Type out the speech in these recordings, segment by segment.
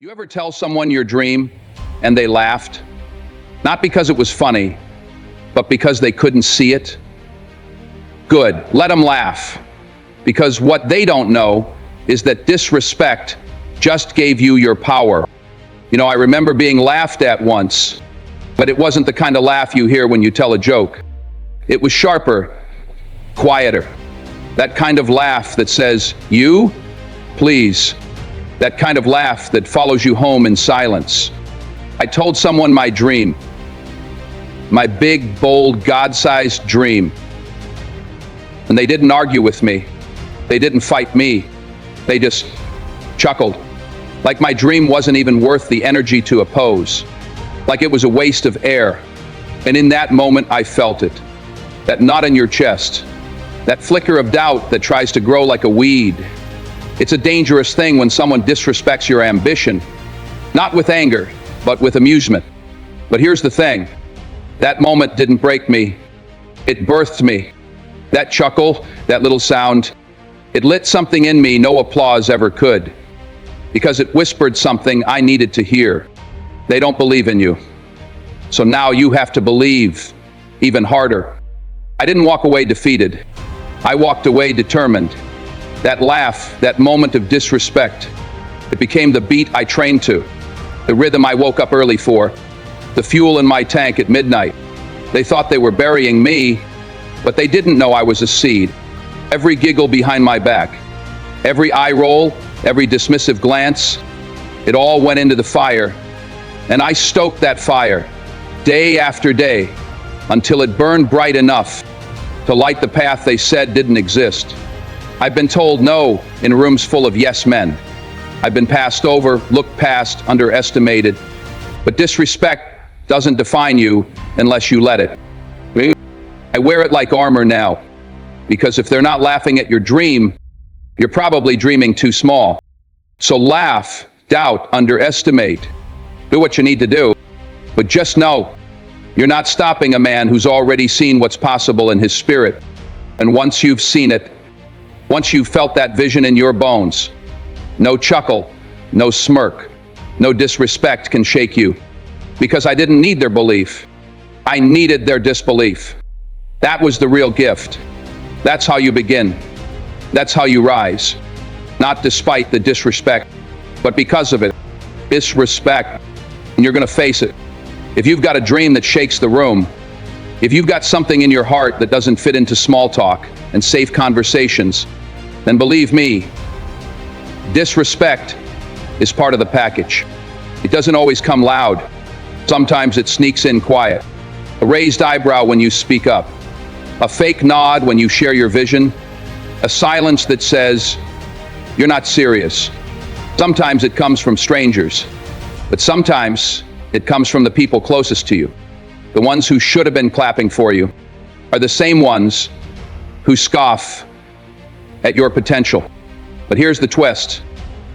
You ever tell someone your dream and they laughed? Not because it was funny, but because they couldn't see it? Good, let them laugh. Because what they don't know is that disrespect just gave you your power. I remember being laughed at once, but it wasn't the kind of laugh you hear when you tell a joke. It was sharper, quieter. That kind of laugh that says, "You? Please." That kind of laugh that follows you home in silence. I told someone my dream, my big, bold, God-sized dream. And they didn't argue with me. They didn't fight me. They just chuckled. Like my dream wasn't even worth the energy to oppose. Like it was a waste of air. And in that moment, I felt it. That knot in your chest. That flicker of doubt that tries to grow like a weed. It's a dangerous thing when someone disrespects your ambition. Not with anger, but with amusement. But here's the thing. That moment didn't break me. It birthed me. That chuckle, that little sound, it lit something in me no applause ever could. Because it whispered something I needed to hear. They don't believe in you. So now you have to believe even harder. I didn't walk away defeated. I walked away determined. That laugh, that moment of disrespect, it became the beat I trained to, the rhythm I woke up early for, the fuel in my tank at midnight. They thought they were burying me, but they didn't know I was a seed. Every giggle behind my back, every eye roll, every dismissive glance, it all went into the fire. And I stoked that fire, day after day, until it burned bright enough to light the path they said didn't exist. I've been told no in rooms full of yes men. I've been passed over, looked past, underestimated. But disrespect doesn't define you unless you let it. I wear it like armor now, because if they're not laughing at your dream, you're probably dreaming too small. So laugh, doubt, underestimate. Do what you need to do. But just know, you're not stopping a man who's already seen what's possible in his spirit. And once you've seen it, once you've felt that vision in your bones, no chuckle, no smirk, no disrespect can shake you. Because I didn't need their belief. I needed their disbelief. That was the real gift. That's how you begin. That's how you rise. Not despite the disrespect, but because of it. Disrespect, and you're gonna face it. If you've got a dream that shakes the room, if you've got something in your heart that doesn't fit into small talk and safe conversations, then believe me, disrespect is part of the package. It doesn't always come loud. Sometimes it sneaks in quiet. A raised eyebrow when you speak up. A fake nod when you share your vision. A silence that says, "You're not serious." Sometimes it comes from strangers, but sometimes it comes from the people closest to you. The ones who should have been clapping for you are the same ones who scoff at your potential. But here's the twist.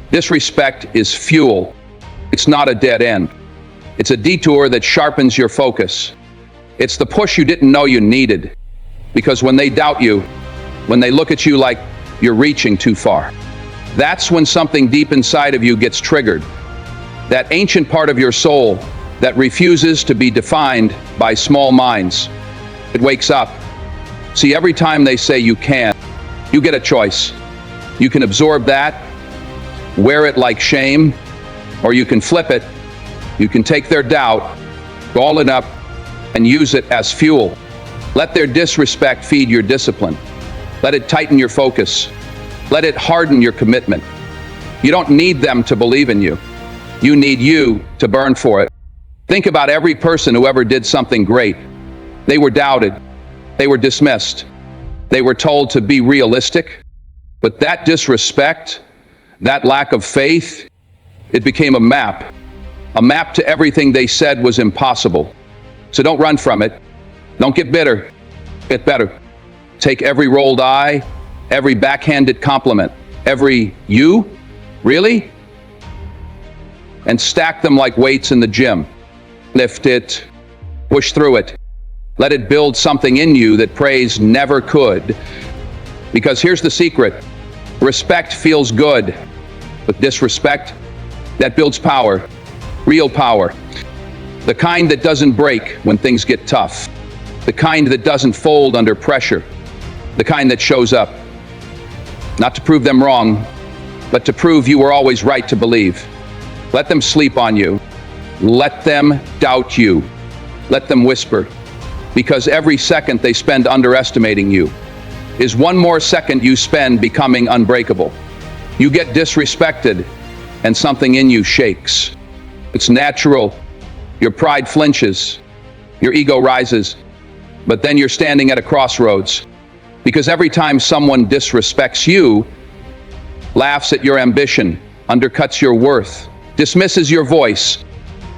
Disrespect is fuel. It's not a dead end. It's a detour that sharpens your focus. It's the push you didn't know you needed. Because when they doubt you, when they look at you like you're reaching too far, that's when something deep inside of you gets triggered. That ancient part of your soul that refuses to be defined by small minds. It wakes up. See, every time they say you can't, you get a choice. You can absorb that, wear it like shame, or you can flip it. You can take their doubt, ball it up, and use it as fuel. Let their disrespect feed your discipline. Let it tighten your focus. Let it harden your commitment. You don't need them to believe in you. You need you to burn for it. Think about every person who ever did something great. They were doubted. They were dismissed. They were told to be realistic. But that disrespect, that lack of faith, it became a map to everything they said was impossible. So don't run from it. Don't get bitter. Get better. Take every rolled eye, every backhanded compliment, every "you? Really?" and stack them like weights in the gym. Lift it, push through it. Let it build something in you that praise never could. Because here's the secret. Respect feels good, but disrespect, that builds power, real power. The kind that doesn't break when things get tough. The kind that doesn't fold under pressure. The kind that shows up. Not to prove them wrong, but to prove you were always right to believe. Let them sleep on you. Let them doubt you. Let them whisper. Because every second they spend underestimating you is one more second you spend becoming unbreakable. You get disrespected and something in you shakes. It's natural. Your pride flinches. Your ego rises. But then you're standing at a crossroads. Because every time someone disrespects you, laughs at your ambition, undercuts your worth, dismisses your voice,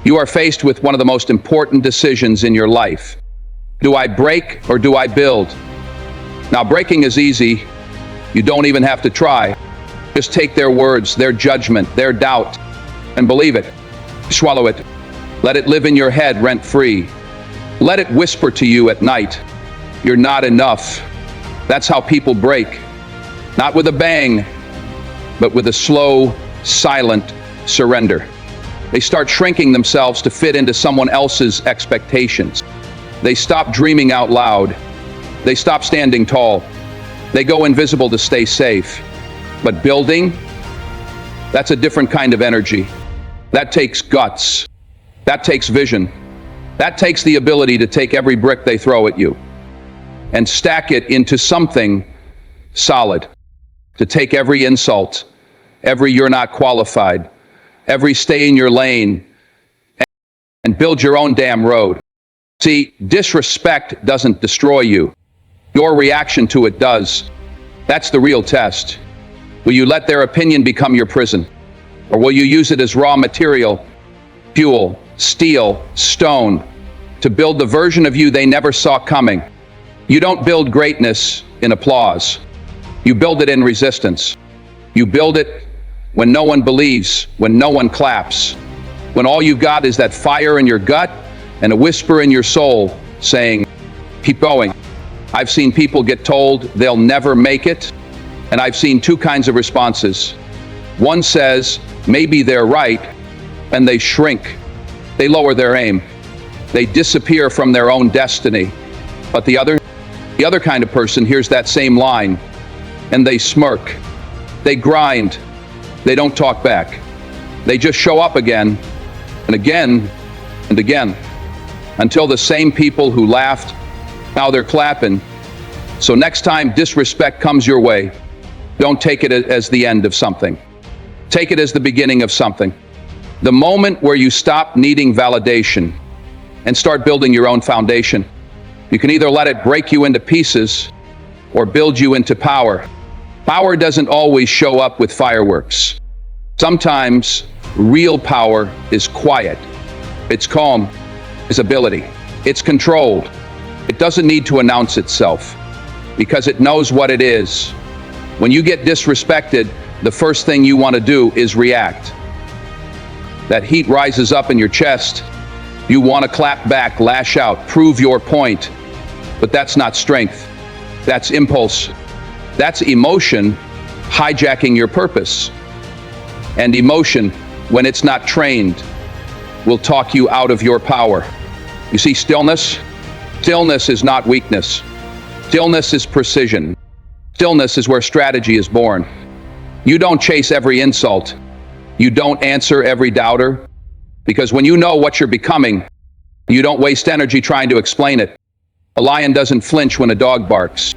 you are faced with one of the most important decisions in your life. Do I break or do I build? Now, breaking is easy. You don't even have to try. Just take their words, their judgment, their doubt, and believe it. Swallow it. Let it live in your head rent-free. Let it whisper to you at night, you're not enough. That's how people break. Not with a bang, but with a slow, silent surrender. They start shrinking themselves to fit into someone else's expectations. They stop dreaming out loud. They stop standing tall. They go invisible to stay safe. But building, that's a different kind of energy. That takes guts. That takes vision. That takes the ability to take every brick they throw at you and stack it into something solid. To take every insult, every you're not qualified, every stay in your lane, and build your own damn road. See, disrespect doesn't destroy you. Your reaction to it does. That's the real test. Will you let their opinion become your prison? Or will you use it as raw material, fuel, steel, stone, to build the version of you they never saw coming? You don't build greatness in applause. You build it in resistance. You build it when no one believes, when no one claps, when all you've got is that fire in your gut and a whisper in your soul saying, keep going. I've seen people get told they'll never make it, and I've seen two kinds of responses. One says, maybe they're right, and they shrink. They lower their aim. They disappear from their own destiny. But the other kind of person hears that same line, and they smirk. They grind. They don't talk back. They just show up again, and again, and again, until the same people who laughed, now they're clapping. So next time disrespect comes your way, don't take it as the end of something. Take it as the beginning of something. The moment where you stop needing validation and start building your own foundation. You can either let it break you into pieces or build you into power. Power doesn't always show up with fireworks. Sometimes real power is quiet. It's calm. It's ability. It's controlled. It doesn't need to announce itself because it knows what it is. When you get disrespected, the first thing you want to do is react. That heat rises up in your chest. You want to clap back, lash out, prove your point. But that's not strength. That's impulse. That's emotion hijacking your purpose. And emotion, when it's not trained, will talk you out of your power. You see, stillness? Stillness is not weakness. Stillness is precision. Stillness is where strategy is born. You don't chase every insult. You don't answer every doubter. Because when you know what you're becoming, you don't waste energy trying to explain it. A lion doesn't flinch when a dog barks.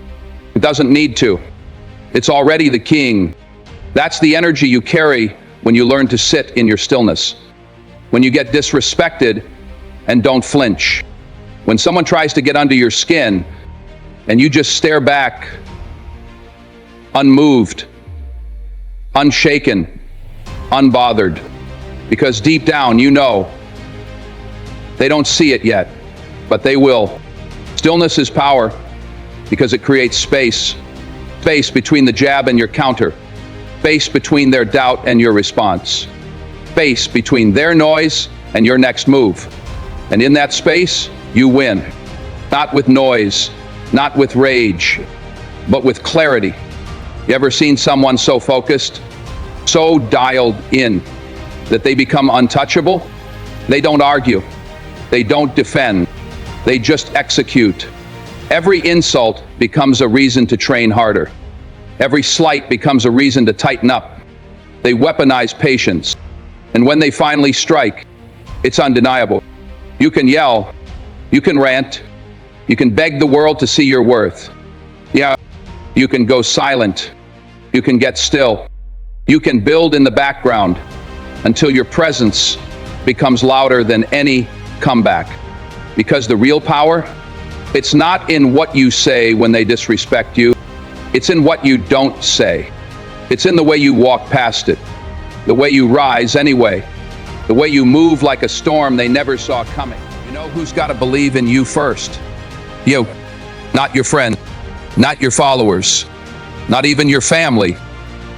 It doesn't need to. It's already the king. That's the energy you carry when you learn to sit in your stillness. When you get disrespected and don't flinch. When someone tries to get under your skin and you just stare back, unmoved, unshaken, unbothered. Because deep down, you know, they don't see it yet, but they will. Stillness is power because it creates space. Space between the jab and your counter. Space between their doubt and your response. Space between their noise and your next move. And in that space, you win. Not with noise, not with rage, but with clarity. You ever seen someone so focused, so dialed in, that they become untouchable, they don't argue, they don't defend, they just execute. Every insult becomes a reason to train harder. Every slight becomes a reason to tighten up. They weaponize patience. And when they finally strike, it's undeniable. You can yell, you can rant, you can beg the world to see your worth. Yeah, you can go silent, you can get still, you can build in the background until your presence becomes louder than any comeback. Because the real power, it's not in what you say when they disrespect you, it's in what you don't say. It's in the way you walk past it, the way you rise anyway, the way you move like a storm they never saw coming. You know who's got to believe in you first? You, not your friend, not your followers, not even your family.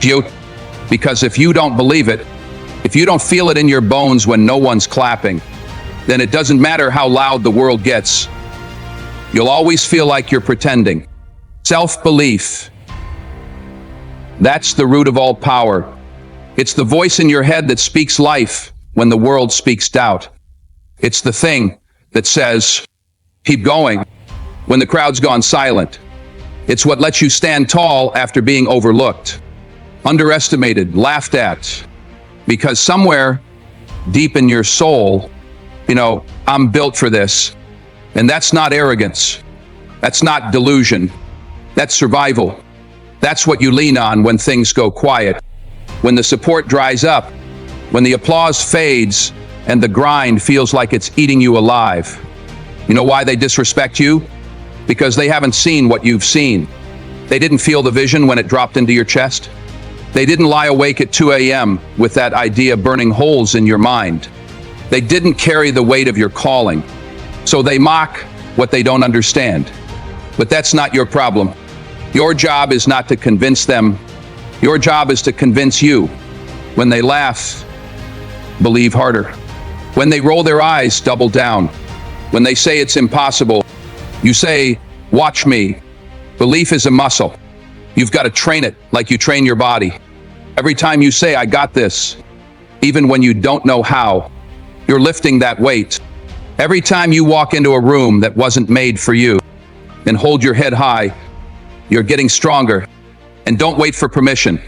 You, because if you don't believe it, if you don't feel it in your bones when no one's clapping, then it doesn't matter how loud the world gets. You'll always feel like you're pretending. Self-belief. That's the root of all power. It's the voice in your head that speaks life when the world speaks doubt. It's the thing that says, keep going, when the crowd's gone silent. It's what lets you stand tall after being overlooked, underestimated, laughed at. Because somewhere deep in your soul, I'm built for this. And that's not arrogance. That's not delusion. That's survival. That's what you lean on when things go quiet, when the support dries up, when the applause fades and the grind feels like it's eating you alive. You know why they disrespect you? Because they haven't seen what you've seen. They didn't feel the vision when it dropped into your chest. They didn't lie awake at 2 a.m. with that idea burning holes in your mind. They didn't carry the weight of your calling. So they mock what they don't understand. But that's not your problem. Your job is not to convince them. Your job is to convince you. When they laugh, believe harder. When they roll their eyes, double down. When they say it's impossible, you say, watch me. Belief is a muscle. You've got to train it like you train your body. Every time you say, I got this, even when you don't know how, you're lifting that weight. Every time you walk into a room that wasn't made for you and hold your head high, you're getting stronger. And don't wait for permission.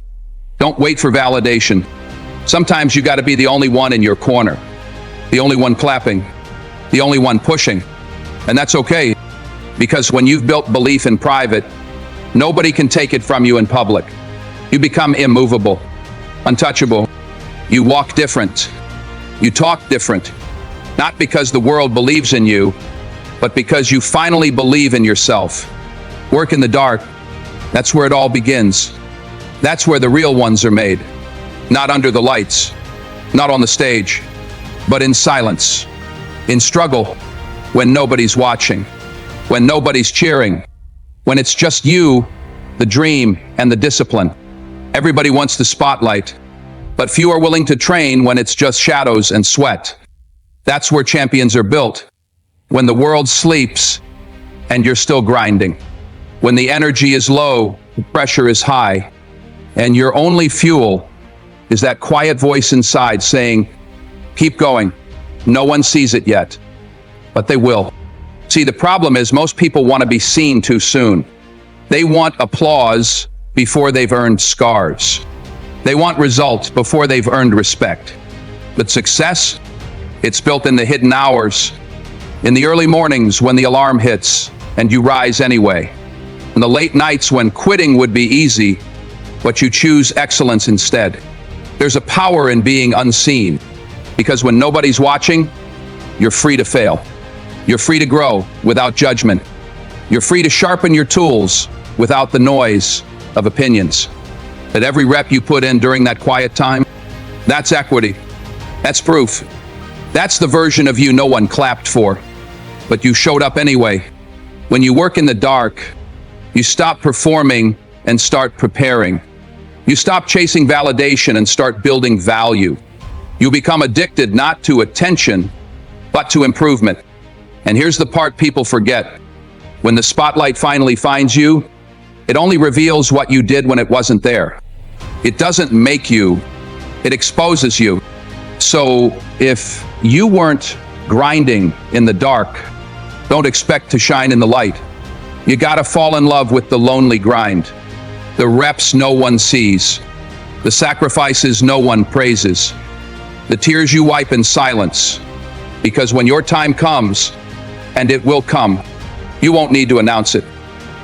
Don't wait for validation. Sometimes you got to be the only one in your corner, the only one clapping, the only one pushing. And that's okay, because when you've built belief in private, nobody can take it from you in public. You become immovable, untouchable. You walk different. You talk different. Not because the world believes in you, but because you finally believe in yourself. Work in the dark. That's where it all begins. That's where the real ones are made. Not under the lights, not on the stage, but in silence, in struggle, when nobody's watching, when nobody's cheering, when it's just you, the dream, and the discipline. Everybody wants the spotlight, but few are willing to train when it's just shadows and sweat. That's where champions are built. When the world sleeps and you're still grinding. When the energy is low, the pressure is high, and your only fuel is that quiet voice inside saying, keep going. No one sees it yet, but they will. See, the problem is most people want to be seen too soon. They want applause before they've earned scars. They want results before they've earned respect. But success, it's built in the hidden hours, in the early mornings when the alarm hits and you rise anyway, in the late nights when quitting would be easy, but you choose excellence instead. There's a power in being unseen, because when nobody's watching, you're free to fail. You're free to grow without judgment. You're free to sharpen your tools without the noise of opinions. That every rep you put in during that quiet time, that's equity. That's proof. That's the version of you no one clapped for, but you showed up anyway. When you work in the dark, you stop performing and start preparing. You stop chasing validation and start building value. You become addicted not to attention, but to improvement. And here's the part people forget. When the spotlight finally finds you, it only reveals what you did when it wasn't there. It doesn't make you, it exposes you. So if you weren't grinding in the dark, don't expect to shine in the light. You gotta fall in love with the lonely grind, the reps no one sees, the sacrifices no one praises, the tears you wipe in silence. Because when your time comes, and it will come, you won't need to announce it.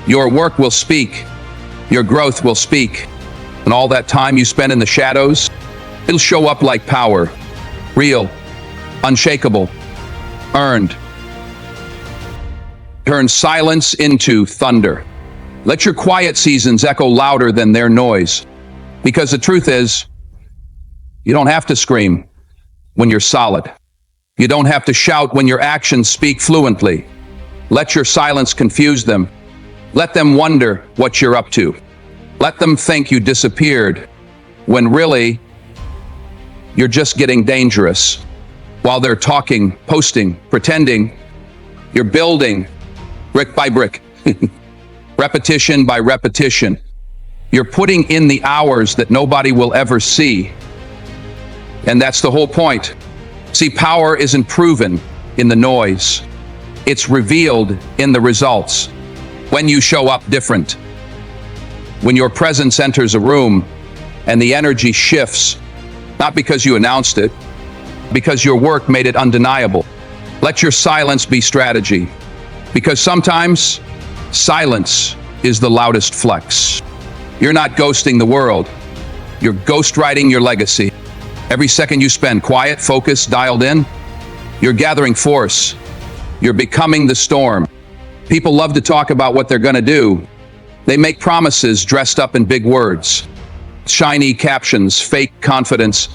Your work will speak, your growth will speak, and all that time you spend in the shadows, it'll show up like power, real, unshakable, earned. Turn silence into thunder. Let your quiet seasons echo louder than their noise. Because the truth is, you don't have to scream when you're solid. You don't have to shout when your actions speak fluently. Let your silence confuse them. Let them wonder what you're up to. Let them think you disappeared, when really, you're just getting dangerous. While they're talking, posting, pretending, you're building brick by brick, repetition by repetition. You're putting in the hours that nobody will ever see. And that's the whole point. See, power isn't proven in the noise. It's revealed in the results. When you show up different, when your presence enters a room and the energy shifts, not because you announced it, because your work made it undeniable. Let your silence be strategy, because sometimes silence is the loudest flex. You're not ghosting the world. You're ghostwriting your legacy. Every second you spend quiet, focused, dialed in, you're gathering force. You're becoming the storm. People love to talk about what they're going to do. They make promises dressed up in big words, shiny captions, fake confidence.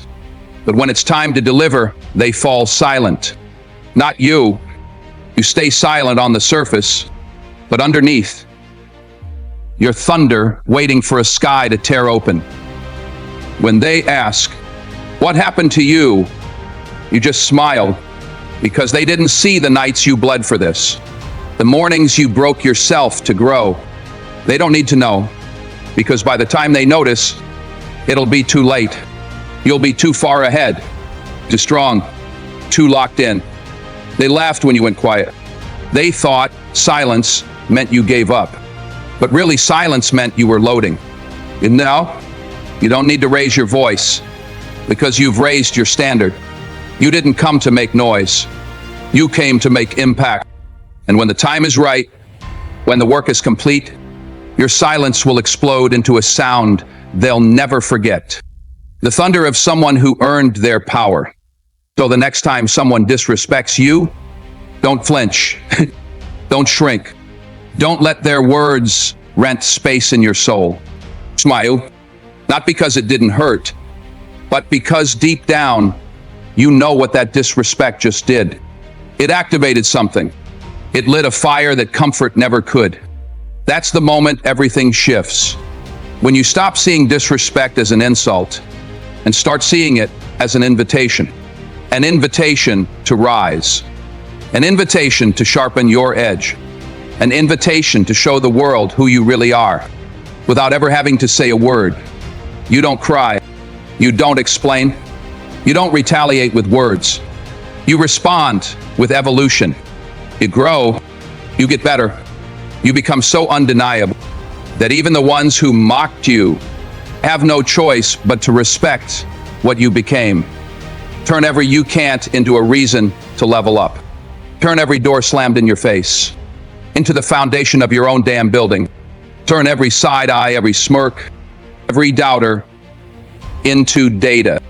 But when it's time to deliver, they fall silent. Not you. You stay silent on the surface, but underneath, you're thunder waiting for a sky to tear open. When they ask, "What happened to you?" you just smile, because they didn't see the nights you bled for this, the mornings you broke yourself to grow. They don't need to know, because by the time they notice, it'll be too late. You'll be too far ahead, too strong, too locked in. They laughed when you went quiet. They thought silence meant you gave up. But really, silence meant you were loading. And now, you don't need to raise your voice, because you've raised your standard. You didn't come to make noise. You came to make impact. And when the time is right, when the work is complete, your silence will explode into a sound they'll never forget. The thunder of someone who earned their power. So the next time someone disrespects you, don't flinch. Don't shrink. Don't let their words rent space in your soul. Smile, not because it didn't hurt, but because deep down, you know what that disrespect just did. It activated something. It lit a fire that comfort never could. That's the moment everything shifts. When you stop seeing disrespect as an insult and start seeing it as an invitation to rise, an invitation to sharpen your edge, an invitation to show the world who you really are, without ever having to say a word. You don't cry. You don't explain. You don't retaliate with words. You respond with evolution. You grow. You get better. You become so undeniable that even the ones who mocked you have no choice but to respect what you became. Turn every "you can't" into a reason to level up. Turn every door slammed in your face into the foundation of your own damn building. Turn every side eye, every smirk, every doubter into data.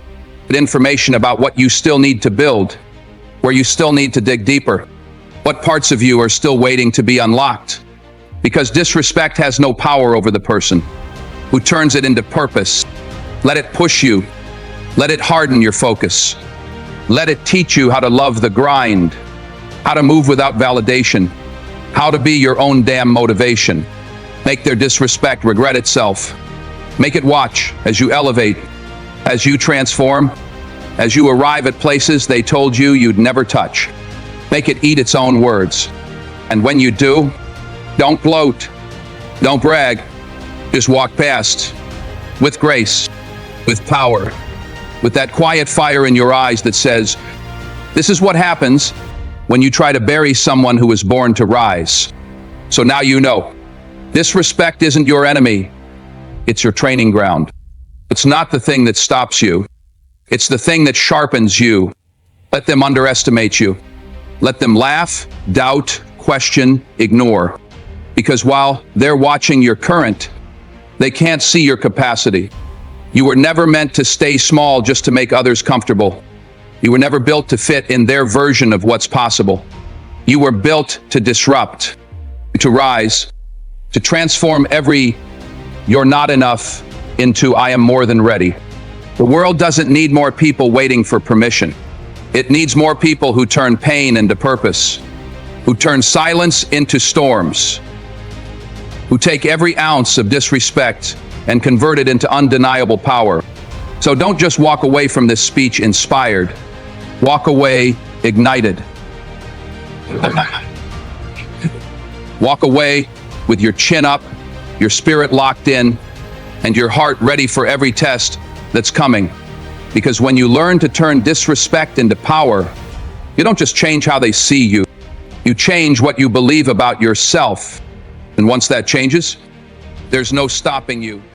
Information about what you still need to build, where you still need to dig deeper, what parts of you are still waiting to be unlocked. Because disrespect has no power over the person who turns it into purpose. Let it push you. Let it harden your focus. Let it teach you how to love the grind, how to move without validation, how to be your own damn motivation. Make their disrespect regret itself. Make it watch as you elevate, as you transform, as you arrive at places they told you you'd never touch. Make it eat its own words. And when you do, don't gloat, don't brag, just walk past with grace, with power, with that quiet fire in your eyes that says, this is what happens when you try to bury someone who was born to rise. So now you know. Disrespect isn't your enemy. It's your training ground. It's not the thing that stops you. It's the thing that sharpens you. Let them underestimate you. Let them laugh, doubt, question, ignore. Because while they're watching your current, they can't see your capacity. You were never meant to stay small just to make others comfortable. You were never built to fit in their version of what's possible. You were built to disrupt, to rise, to transform every "you're not enough" into "I am more than ready." The world doesn't need more people waiting for permission. It needs more people who turn pain into purpose, who turn silence into storms, who take every ounce of disrespect and convert it into undeniable power. So don't just walk away from this speech inspired. Walk away ignited. Walk away with your chin up, your spirit locked in, and your heart ready for every test that's coming. Because when you learn to turn disrespect into power, you don't just change how they see you, you change what you believe about yourself. And once that changes, there's no stopping you.